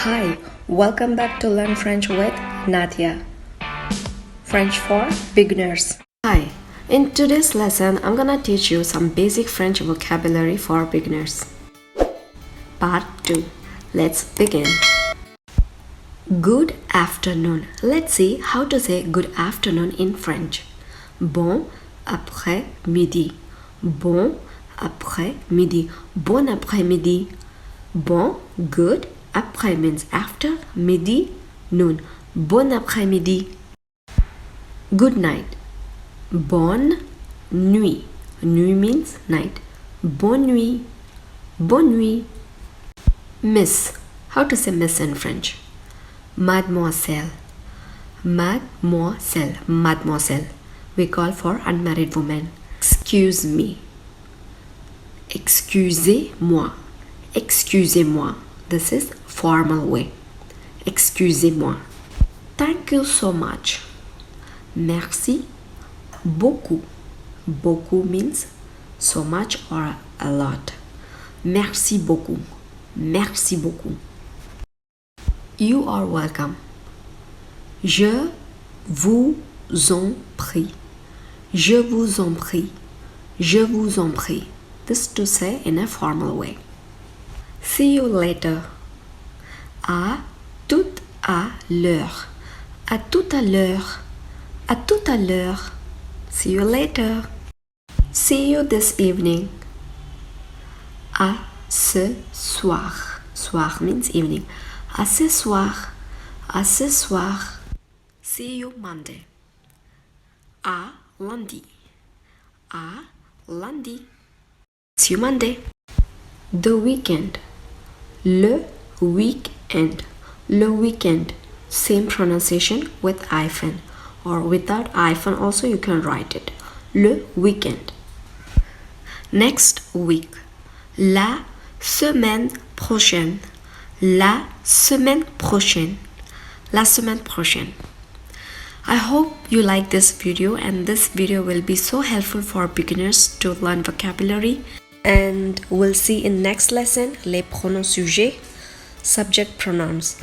Hi, welcome back to Learn French with Nadia. French for beginners. Hi, in today's lesson, I'm gonna teach you some basic French vocabulary for beginners. Part 2. Let's begin. Good afternoon. Let's see how to say good afternoon in French. Bon après-midi. Bon après-midi. Bon après-midi. Bon, good. Après means after, midi, noon. Bon après-midi. Good night. Bonne nuit. Nuit means night. Bonne nuit. Bonne nuit. Miss. How to say miss in French? Mademoiselle. Mademoiselle. Mademoiselle. We call for unmarried women. Excuse me. Excusez-moi. Excusez-moi. This is formal way. Excusez-moi. Thank you so much. Merci beaucoup. Beaucoup means so much or a lot. Merci beaucoup. Merci beaucoup. You are welcome. Je vous en prie. Je vous en prie. Je vous en prie. This to say in a formal way. See you later. À tout à l'heure. À tout à l'heure. À tout à l'heure. See you later. See you this evening. À ce soir. Soir means evening. À ce soir. À ce soir. See you Monday. À lundi. À lundi. See you Monday. The weekend. Le weekend. Le weekend. Same pronunciation with hyphen. Or without hyphen also you can write it. Le weekend. Next week. La semaine prochaine. La semaine prochaine. La semaine prochaine. I hope you like this video, and this video will be so helpful for beginners to learn vocabulary. And we'll see in next lesson les pronoms sujets, subject pronouns.